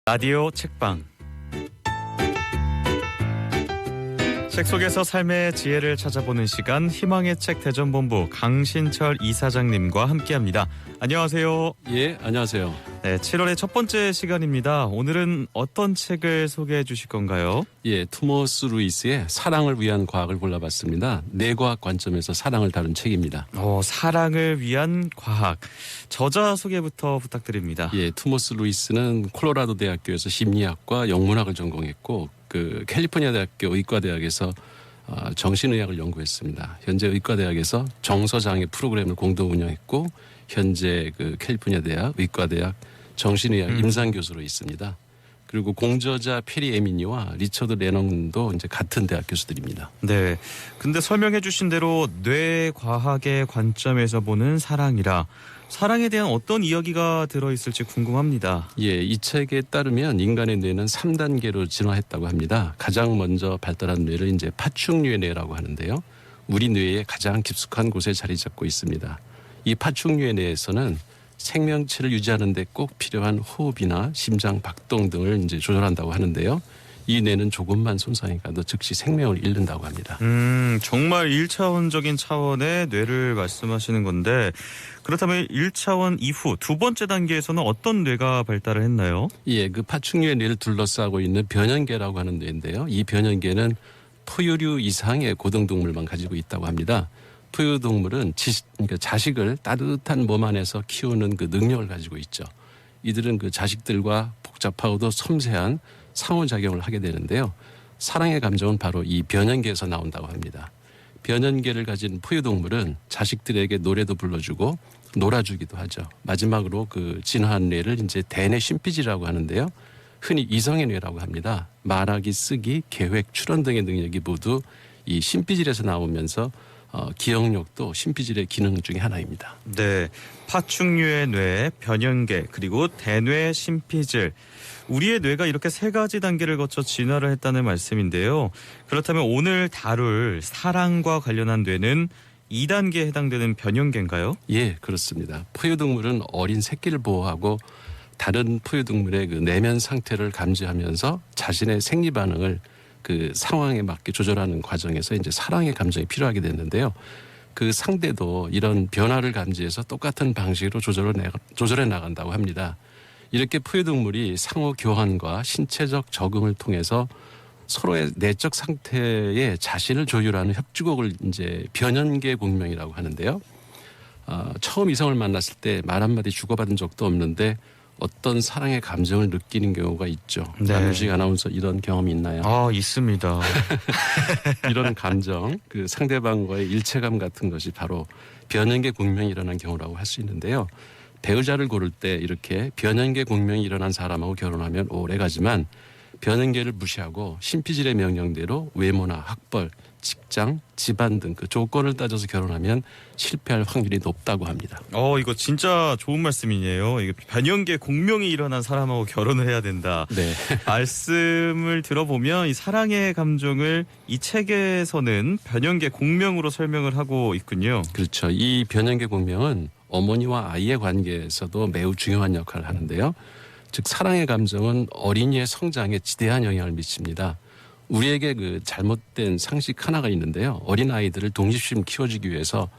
라디오 책방. 책 속에서 삶의 지혜를 찾아보는 시간, 희망의 책 대전본부 강신철 이사장님과 함께합니다. 안녕하세요. 예, 안녕하세요. 네, 7월의 첫 번째 시간입니다. 오늘은 어떤 책을 소개해 주실 건가요? 예, 토머스 루이스의 사랑을 위한 과학을 골라봤습니다. 뇌과학 관점에서 사랑을 다룬 책입니다. 사랑을 위한 과학. 저자 소개부터 부탁드립니다. 예, 토머스 루이스는 콜로라도 대학교에서 심리학과 영문학을 전공했고 캘리포니아 대학교 의과대학에서 정신의학을 연구했습니다. 현재 의과대학에서 정서장애 프로그램을 공동 운영했고 현재 캘리포니아 대학 의과대학 정신의학 임상교수로 있습니다. 그리고 공저자 페리 에미니와 리처드 레넌도 이제 같은 대학 교수들입니다. 네. 근데 설명해 주신 대로 뇌과학의 관점에서 보는 사랑이라 사랑에 대한 어떤 이야기가 들어있을지 궁금합니다. 예, 이 책에 따르면 인간의 뇌는 3단계로 진화했다고 합니다. 가장 먼저 발달한 뇌를 이제 파충류의 뇌라고 하는데요. 우리 뇌의 가장 깊숙한 곳에 자리 잡고 있습니다. 이 파충류의 뇌에서는 생명체를 유지하는 데 꼭 필요한 호흡이나 심장 박동 등을 이제 조절한다고 하는데요. 이 뇌는 조금만 손상이 가도 즉시 생명을 잃는다고 합니다. 정말 1차원적인 차원의 뇌를 말씀하시는 건데, 그렇다면 1차원 이후 두 번째 단계에서는 어떤 뇌가 발달을 했나요? 예, 파충류의 뇌를 둘러싸고 있는 변연계라고 하는 뇌인데요. 이 변연계는 포유류 이상의 고등동물만 가지고 있다고 합니다. 포유동물은 그러니까 자식을 따뜻한 몸 안에서 키우는 능력을 가지고 있죠. 이들은 자식들과 복잡하고도 섬세한 상호작용을 하게 되는데요. 사랑의 감정은 바로 이 변연계에서 나온다고 합니다. 변연계를 가진 포유동물은 자식들에게 노래도 불러주고 놀아주기도 하죠. 마지막으로 진화한 뇌를 이제 대뇌 심피지라고 하는데요. 흔히 이성의 뇌라고 합니다. 말하기, 쓰기, 계획, 추론 등의 능력이 모두 이 심피질에서 나오면서 기억력도 심피질의 기능 중에 하나입니다. 네, 파충류의 뇌, 변연계, 그리고 대뇌 심피질. 우리의 뇌가 이렇게 세 가지 단계를 거쳐 진화를 했다는 말씀인데요. 그렇다면 오늘 다룰 사랑과 관련한 뇌는 2단계에 해당되는 변연계인가요? 예, 그렇습니다. 포유동물은 어린 새끼를 보호하고 다른 포유동물의 내면 상태를 감지하면서 자신의 생리 반응을 상황에 맞게 조절하는 과정에서 이제 사랑의 감정이 필요하게 됐는데요. 상대도 이런 변화를 감지해서 똑같은 방식으로 조절해 나간다고 합니다. 이렇게 포유동물이 상호 교환과 신체적 적응을 통해서 서로의 내적 상태에 자신을 조율하는 협주곡을 이제 변연계 공명이라고 하는데요. 처음 이성을 만났을 때 말 한마디 주고받은 적도 없는데 어떤 사랑의 감정을 느끼는 경우가 있죠. 네. 남유식 아나운서 이런 경험이 있나요? 있습니다. 이런 감정, 상대방과의 일체감 같은 것이 바로 변연계 공명이 일어난 경우라고 할 수 있는데요. 배우자를 고를 때 이렇게 변연계 공명이 일어난 사람하고 결혼하면 오래가지만 변연계를 무시하고 심피질의 명령대로 외모나 학벌, 직장, 집안 등 조건을 따져서 결혼하면 실패할 확률이 높다고 합니다. 이거 진짜 좋은 말씀이네요. 이게 변연계 공명이 일어난 사람하고 결혼을 해야 된다. 네. 말씀을 들어보면 이 사랑의 감정을 이 책에서는 변연계 공명으로 설명을 하고 있군요. 그렇죠. 이 변연계 공명은 어머니와 아이의 관계에서도 매우 중요한 역할을 하는데요. 즉 사랑의 감정은 어린이의 성장에 지대한 영향을 미칩니다. 우리에게 잘못된 상식 하나가 있는데요. 어린아이들을 독립심 키워주기 위해서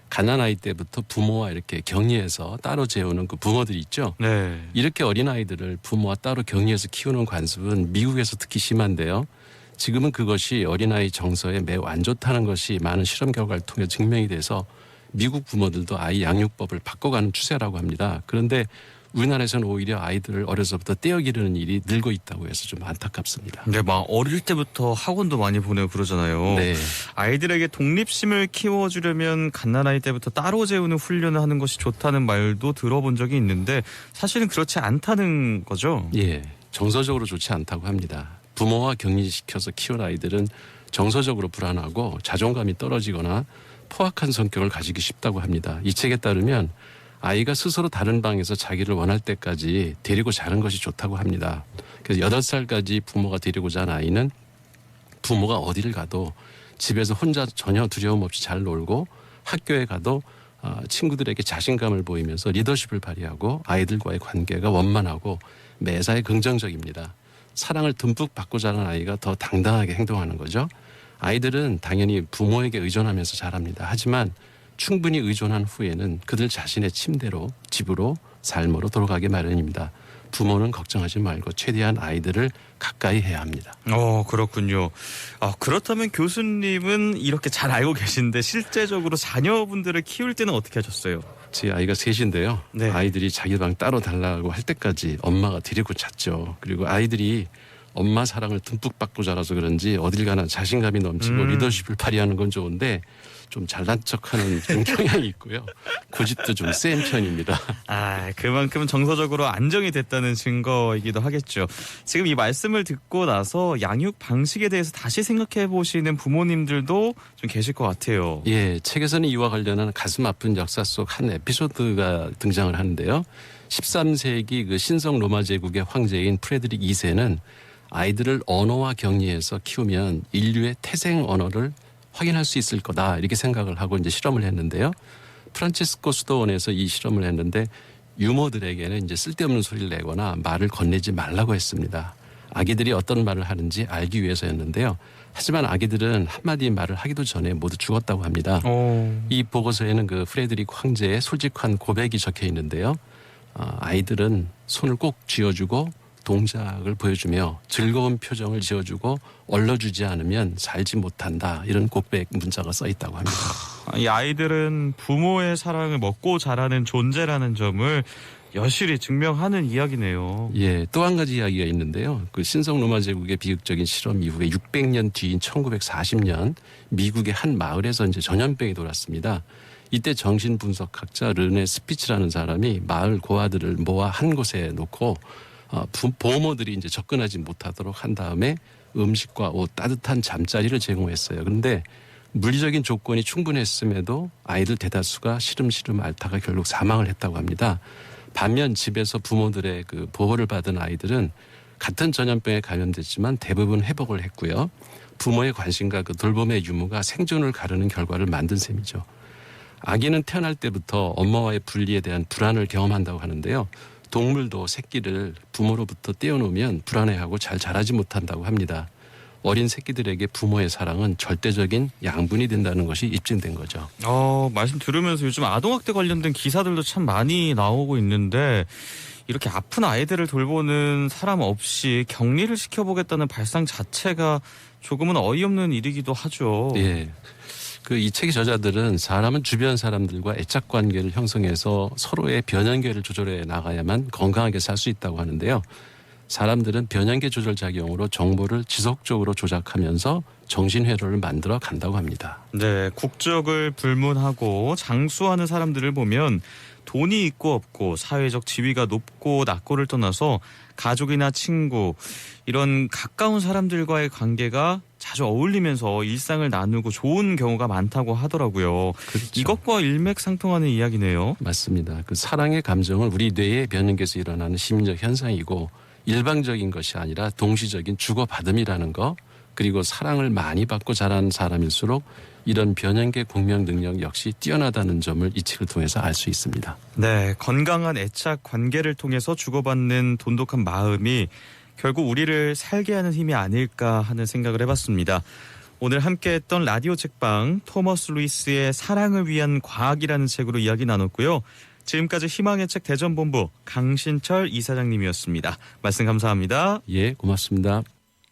갓난아이 때부터 부모와 이렇게 격리해서 따로 재우는 부모들이 있죠. 네. 이렇게 어린아이들을 부모와 따로 격리해서 키우는 관습은 미국에서 특히 심한데요. 지금은 그것이 어린아이 정서에 매우 안 좋다는 것이 많은 실험 결과를 통해 증명이 돼서 미국 부모들도 아이 양육법을 바꿔가는 추세라고 합니다. 그런데 우리나라에서는 오히려 아이들을 어려서부터 떼어 기르는 일이 늘고 있다고 해서 좀 안타깝습니다. 네, 어릴 때부터 학원도 많이 보내고 그러잖아요. 네. 아이들에게 독립심을 키워주려면 갓난아이 때부터 따로 재우는 훈련을 하는 것이 좋다는 말도 들어본 적이 있는데 사실은 그렇지 않다는 거죠? 예, 정서적으로 좋지 않다고 합니다. 부모와 격리시켜서 키운 아이들은 정서적으로 불안하고 자존감이 떨어지거나 포악한 성격을 가지기 쉽다고 합니다. 이 책에 따르면 아이가 스스로 다른 방에서 자기를 원할 때까지 데리고 자는 것이 좋다고 합니다. 그래서 8살까지 부모가 데리고 잔 아이는 부모가 어디를 가도 집에서 혼자 전혀 두려움 없이 잘 놀고 학교에 가도 친구들에게 자신감을 보이면서 리더십을 발휘하고 아이들과의 관계가 원만하고 매사에 긍정적입니다. 사랑을 듬뿍 받고 자란 아이가 더 당당하게 행동하는 거죠. 아이들은 당연히 부모에게 의존하면서 자랍니다. 하지만 충분히 의존한 후에는 그들 자신의 침대로, 집으로, 삶으로 돌아가기 마련입니다. 부모는 걱정하지 말고 최대한 아이들을 가까이 해야 합니다. 그렇군요. 그렇다면 교수님은 이렇게 잘 알고 계신데 실제적으로 자녀분들을 키울 때는 어떻게 하셨어요? 제 아이가 셋인데요. 네. 아이들이 자기 방 따로 달라고 할 때까지 엄마가 데리고 잤죠. 그리고 아이들이 엄마 사랑을 듬뿍 받고 자라서 그런지 어딜 가나 자신감이 넘치고 리더십을 발휘하는 건 좋은데 좀 잘난 척하는 좀 경향이 있고요. 고집도 좀 센 편입니다. 그만큼 정서적으로 안정이 됐다는 증거이기도 하겠죠. 지금 이 말씀을 듣고 나서 양육 방식에 대해서 다시 생각해 보시는 부모님들도 좀 계실 것 같아요. 예, 책에서는 이와 관련한 가슴 아픈 역사 속 한 에피소드가 등장을 하는데요. 13세기 그 신성 로마 제국의 황제인 프레드릭 2세는 아이들을 언어와 격리해서 키우면 인류의 태생 언어를 확인할 수 있을 거다 이렇게 생각을 하고 이제 실험을 했는데요. 프란치스코 수도원에서 이 실험을 했는데 유모들에게는 이제 쓸데없는 소리를 내거나 말을 건네지 말라고 했습니다. 아기들이 어떤 말을 하는지 알기 위해서였는데요. 하지만 아기들은 한마디 말을 하기도 전에 모두 죽었다고 합니다. 이 보고서에는 그 프레드릭 황제의 솔직한 고백이 적혀 있는데요. 아이들은 손을 꼭 쥐어주고 동작을 보여주며 즐거운 표정을 지어주고 얼러주지 않으면 살지 못한다. 이런 고백 문자가 써 있다고 합니다. 이 아이들은 부모의 사랑을 먹고 자라는 존재라는 점을 여실히 증명하는 이야기네요. 예, 또 한 가지 이야기가 있는데요. 그 신성 로마 제국의 비극적인 실험 이후에 600년 뒤인 1940년 미국의 한 마을에서 이제 전염병이 돌았습니다. 이때 정신분석학자 르네 스피츠라는 사람이 마을 고아들을 모아 한 곳에 놓고 보모들이 이제 접근하지 못하도록 한 다음에 음식과 옷, 따뜻한 잠자리를 제공했어요. 그런데 물리적인 조건이 충분했음에도 아이들 대다수가 시름시름 앓다가 결국 사망을 했다고 합니다. 반면 집에서 부모들의 그 보호를 받은 아이들은 같은 전염병에 감염됐지만 대부분 회복을 했고요. 부모의 관심과 그 돌봄의 유무가 생존을 가르는 결과를 만든 셈이죠. 아기는 태어날 때부터 엄마와의 분리에 대한 불안을 경험한다고 하는데요. 동물도 새끼를 부모로부터 떼어놓으면 불안해하고 잘 자라지 못한다고 합니다. 어린 새끼들에게 부모의 사랑은 절대적인 양분이 된다는 것이 입증된 거죠. 말씀 들으면서 요즘 아동학대 관련된 기사들도 참 많이 나오고 있는데 이렇게 아픈 아이들을 돌보는 사람 없이 격리를 시켜보겠다는 발상 자체가 조금은 어이없는 일이기도 하죠. 예. 이 책의 저자들은 사람은 주변 사람들과 애착 관계를 형성해서 서로의 변연계를 조절해 나가야만 건강하게 살 수 있다고 하는데요. 사람들은 변연계 조절 작용으로 정보를 지속적으로 조작하면서 정신회로를 만들어 간다고 합니다. 네, 국적을 불문하고 장수하는 사람들을 보면 돈이 있고 없고 사회적 지위가 높고 낮고를 떠나서 가족이나 친구 이런 가까운 사람들과의 관계가 자주 어울리면서 일상을 나누고 좋은 경우가 많다고 하더라고요. 그렇죠. 이것과 일맥상통하는 이야기네요. 맞습니다. 그 사랑의 감정은 우리 뇌의 변연계에서 일어나는 심리적 현상이고 일방적인 것이 아니라 동시적인 주고받음이라는 거, 그리고 사랑을 많이 받고 자란 사람일수록 이런 변연계 공명 능력 역시 뛰어나다는 점을 이 책을 통해서 알 수 있습니다. 네, 건강한 애착 관계를 통해서 주고받는 돈독한 마음이 결국 우리를 살게 하는 힘이 아닐까 하는 생각을 해봤습니다. 오늘 함께했던 라디오 책방 토머스 루이스의 사랑을 위한 과학이라는 책으로 이야기 나눴고요. 지금까지 희망의 책 대전본부 강신철 이사장님이었습니다. 말씀 감사합니다. 예, 고맙습니다.